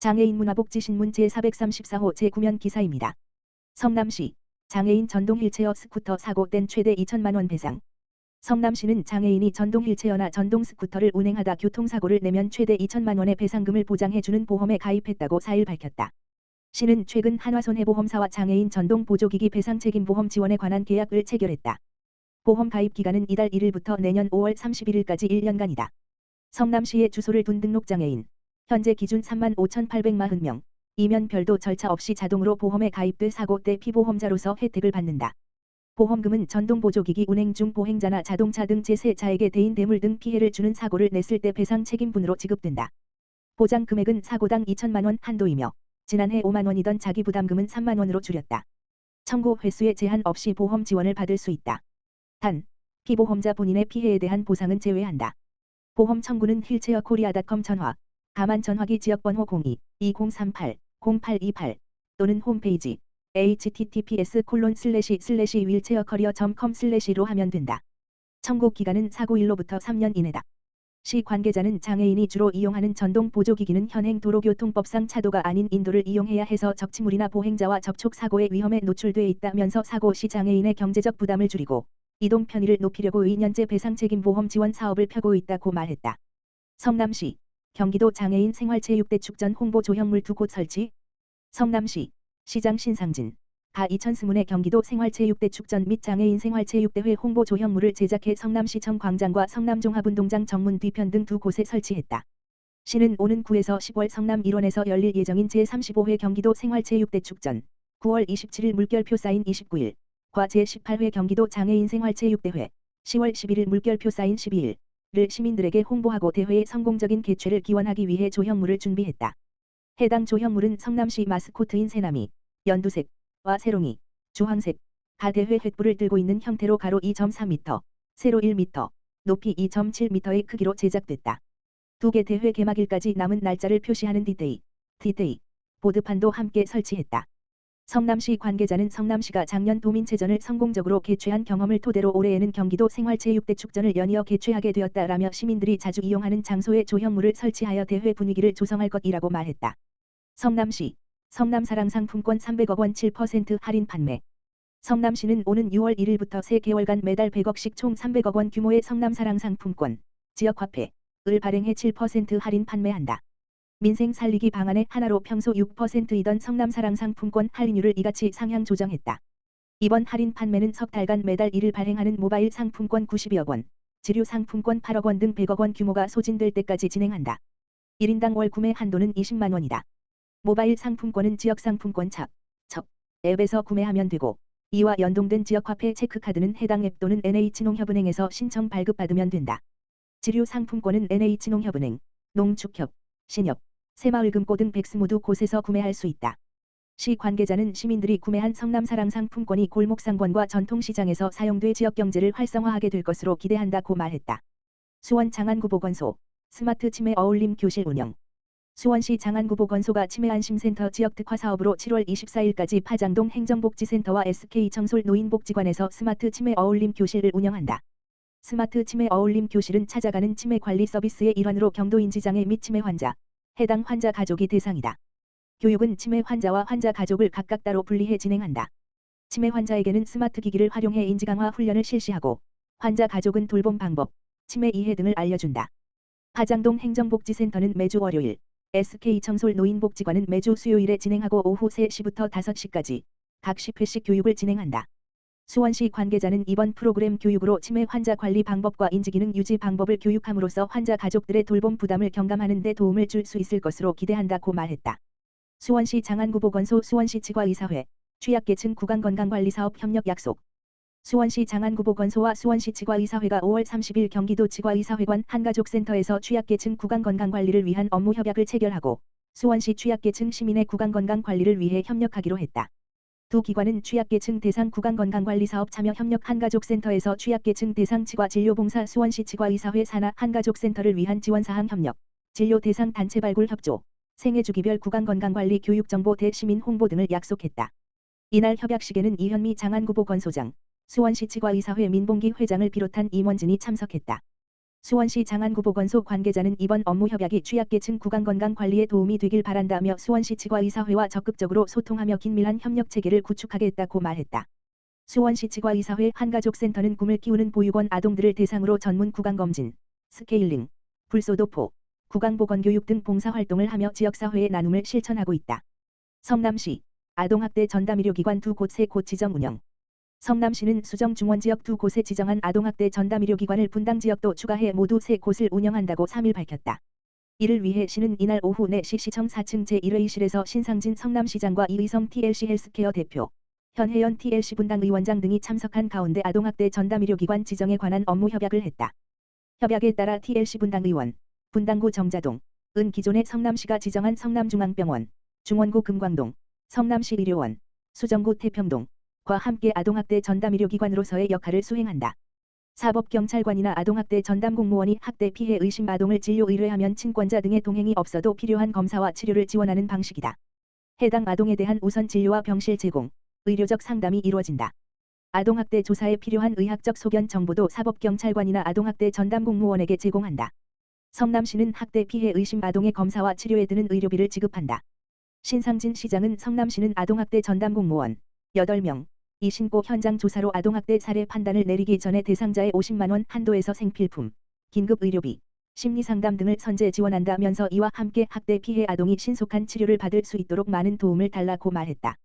장애인 문화복지신문 제434호 제9면 기사입니다. 성남시 장애인 전동 휠체어 스쿠터 사고 땐 최대 2천만 원 배상. 성남시는 장애인이 전동 휠체어나 전동 스쿠터를 운행하다 교통사고를 내면 최대 2천만 원의 배상금을 보장해주는 보험에 가입했다고 4일 밝혔다. 시는 최근 한화손해보험사와 장애인 전동 보조기기 배상책임보험 지원에 관한 계약을 체결했다. 보험 가입 기간은 이달 1일부터 내년 5월 31일까지 1년간이다. 성남시에 주소를 둔 등록장애인 현재 기준 35,840명, 이면 별도 절차 없이 자동으로 보험에 가입돼 사고 때 피보험자로서 혜택을 받는다. 보험금은 전동보조기기 운행 중 보행자나 자동차 등 제3자에게 대인 대물 등 피해를 주는 사고를 냈을 때 배상 책임분으로 지급된다. 보장 금액은 사고당 2천만 원 한도이며 지난해 5만 원이던 자기부담금은 3만 원으로 줄였다. 청구 횟수에 제한 없이 보험 지원을 받을 수 있다. 단, 피보험자 본인의 피해에 대한 보상은 제외한다. 보험 청구는 휠체어코리아.com 전화, 가만 전화기 지역번호 02-2038-0828 또는 홈페이지 https://wheelchaircourier.com/로 하면 된다. 청구 기간은 사고일로부터 3년 이내다. 시 관계자는 장애인이 주로 이용하는 전동 보조기기는 현행 도로교통법상 차도가 아닌 인도를 이용해야 해서 적치물이나 보행자와 접촉 사고의 위험에 노출돼 있다면서 사고 시 장애인의 경제적 부담을 줄이고 이동 편의를 높이려고 2년째 배상책임보험 지원 사업을 펴고 있다고 말했다. 성남시 경기도 장애인 생활체육대축전 홍보 조형물 2곳 설치. 성남시 시장 신상진 가 이천스문의 경기도 생활체육대축전 및 장애인 생활체육대회 홍보 조형물을 제작해 성남시청 광장과 성남종합운동장 정문 뒤편 등 2곳에 설치했다. 시는 오는 9에서 10월 성남 일원에서 열릴 예정인 제35회 경기도 생활체육대축전, 9월 27일 물결표 사인 29일, 과 제18회 경기도 장애인 생활체육대회, 10월 11일 물결표 사인 12일, 를 시민들에게 홍보하고 대회의 성공적인 개최를 기원하기 위해 조형물을 준비했다. 해당 조형물은 성남시 마스코트인 새나미, 연두색과 세롱이, 주황색, 가 대회 횃불을 들고 있는 형태로 가로 2.4m, 세로 1m, 높이 2.7m의 크기로 제작됐다. 2개 대회 개막일까지 남은 날짜를 표시하는 디데이, 보드판도 함께 설치했다. 성남시 관계자는 성남시가 작년 도민체전을 성공적으로 개최한 경험을 토대로 올해에는 경기도 생활체육대축전을 연이어 개최하게 되었다라며 시민들이 자주 이용하는 장소에 조형물을 설치하여 대회 분위기를 조성할 것이라고 말했다. 성남시 성남사랑 상품권 300억 원 7% 할인 판매. 성남시는 오는 6월 1일부터 3개월간 매달 100억씩 총 300억 원 규모의 성남사랑 상품권, 지역화폐, 을 발행해 7% 할인 판매한다. 민생 살리기 방안의 하나로 평소 6%이던 성남사랑 상품권 할인율을 이같이 상향 조정했다. 이번 할인 판매는 석 달간 매달 1일 발행하는 모바일 상품권 92억 원, 지류 상품권 8억 원 등 100억 원 규모가 소진될 때까지 진행한다. 1인당 월 구매 한도는 20만 원이다. 모바일 상품권은 지역상품권 앱에서 구매하면 되고 이와 연동된 지역화폐 체크카드는 해당 앱 또는 NH농협은행에서 신청 발급받으면 된다. 지류 상품권은 NH농협은행, 농축협, 신협, 새마을금고 등 백스 모두 곳에서 구매할 수 있다. 시 관계자는 시민들이 구매한 성남사랑 상품권이 골목상권과 전통시장에서 사용돼 지역경제를 활성화하게 될 것으로 기대한다고 말했다. 수원 장안구보건소 스마트 치매 어울림 교실 운영. 수원시 장안구보건소가 치매안심센터 지역특화사업으로 7월 24일까지 파장동 행정복지센터와 SK청솔 노인복지관에서 스마트 치매 어울림 교실을 운영한다. 스마트 치매 어울림 교실은 찾아가는 치매 관리 서비스의 일환으로 경도인지장애 및 치매 환자, 해당 환자 가족이 대상이다. 교육은 치매 환자와 환자 가족을 각각 따로 분리해 진행한다. 치매 환자에게는 스마트 기기를 활용해 인지 강화 훈련을 실시하고 환자 가족은 돌봄 방법, 치매 이해 등을 알려준다. 파장동 행정복지센터는 매주 월요일, SK청솔 노인복지관은 매주 수요일에 진행하고 오후 3시부터 5시까지 각 10회씩 교육을 진행한다. 수원시 관계자는 이번 프로그램 교육으로 치매 환자 관리 방법과 인지기능 유지 방법을 교육함으로써 환자 가족들의 돌봄 부담을 경감하는 데 도움을 줄 수 있을 것으로 기대한다고 말했다. 수원시 장안구보건소 수원시 치과의사회, 취약계층 구강건강관리사업 협력 약속. 수원시 장안구보건소와 수원시 치과의사회가 5월 30일 경기도 치과의사회관 한가족센터에서 취약계층 구강건강관리를 위한 업무 협약을 체결하고 수원시 취약계층 시민의 구강건강관리를 위해 협력하기로 했다. 두 기관은 취약계층 대상 구강건강관리사업 참여 협력 한가족센터에서 취약계층 대상 치과 진료봉사 수원시 치과의사회 산하 한가족센터를 위한 지원사항 협력, 진료 대상 단체 발굴 협조, 생애주기별 구강건강관리 교육정보 대시민 홍보 등을 약속했다. 이날 협약식에는 이현미 장안구보건소장, 수원시 치과의사회 민봉기 회장을 비롯한 임원진이 참석했다. 수원시 장안구보건소 관계자는 이번 업무 협약이 취약계층 구강건강관리에 도움이 되길 바란다며 수원시 치과의사회와 적극적으로 소통하며 긴밀한 협력체계를 구축하겠다고 말했다. 수원시 치과의사회 한가족센터는 꿈을 키우는 보육원 아동들을 대상으로 전문 구강검진, 스케일링, 불소도포, 구강보건교육 등 봉사활동을 하며 지역사회의 나눔을 실천하고 있다. 성남시 아동학대 전담의료기관 2곳 3곳 지정 운영. 성남시는 수정 중원지역 2곳에 지정한 아동학대 전담의료기관을 분당지역도 추가해 모두 3곳을 운영한다고 3일 밝혔다. 이를 위해 시는 이날 오후 4시 시청 4층 제1회의실에서 신상진 성남시장과 이의성 TLC 헬스케어 대표, 현혜연 TLC 분당의원장 등이 참석한 가운데 아동학대 전담의료기관 지정에 관한 업무 협약을 했다. 협약에 따라 TLC 분당의원, 분당구 정자동, 은 기존의 성남시가 지정한 성남중앙병원, 중원구 금광동, 성남시 의료원, 수정구 태평동, 과 함께 아동학대 전담의료기관으로서의 역할을 수행한다. 사법경찰관이나 아동학대 전담공무원이 학대 피해 의심 아동을 진료 의뢰하면 친권자 등의 동행이 없어도 필요한 검사와 치료를 지원하는 방식이다. 해당 아동에 대한 우선 진료와 병실 제공, 의료적 상담이 이루어진다. 아동학대 조사에 필요한 의학적 소견 정보도 사법경찰관이나 아동학대 전담공무원에게 제공한다. 성남시는 학대 피해 의심 아동의 검사와 치료에 드는 의료비를 지급한다. 신상진 시장은 성남시는 아동학대 전담공무원 8명, 이 신고 현장 조사로 아동학대 사례 판단을 내리기 전에 대상자의 50만 원 한도에서 생필품, 긴급 의료비, 심리상담 등을 선제 지원한다면서 이와 함께 학대 피해 아동이 신속한 치료를 받을 수 있도록 많은 도움을 달라고 말했다.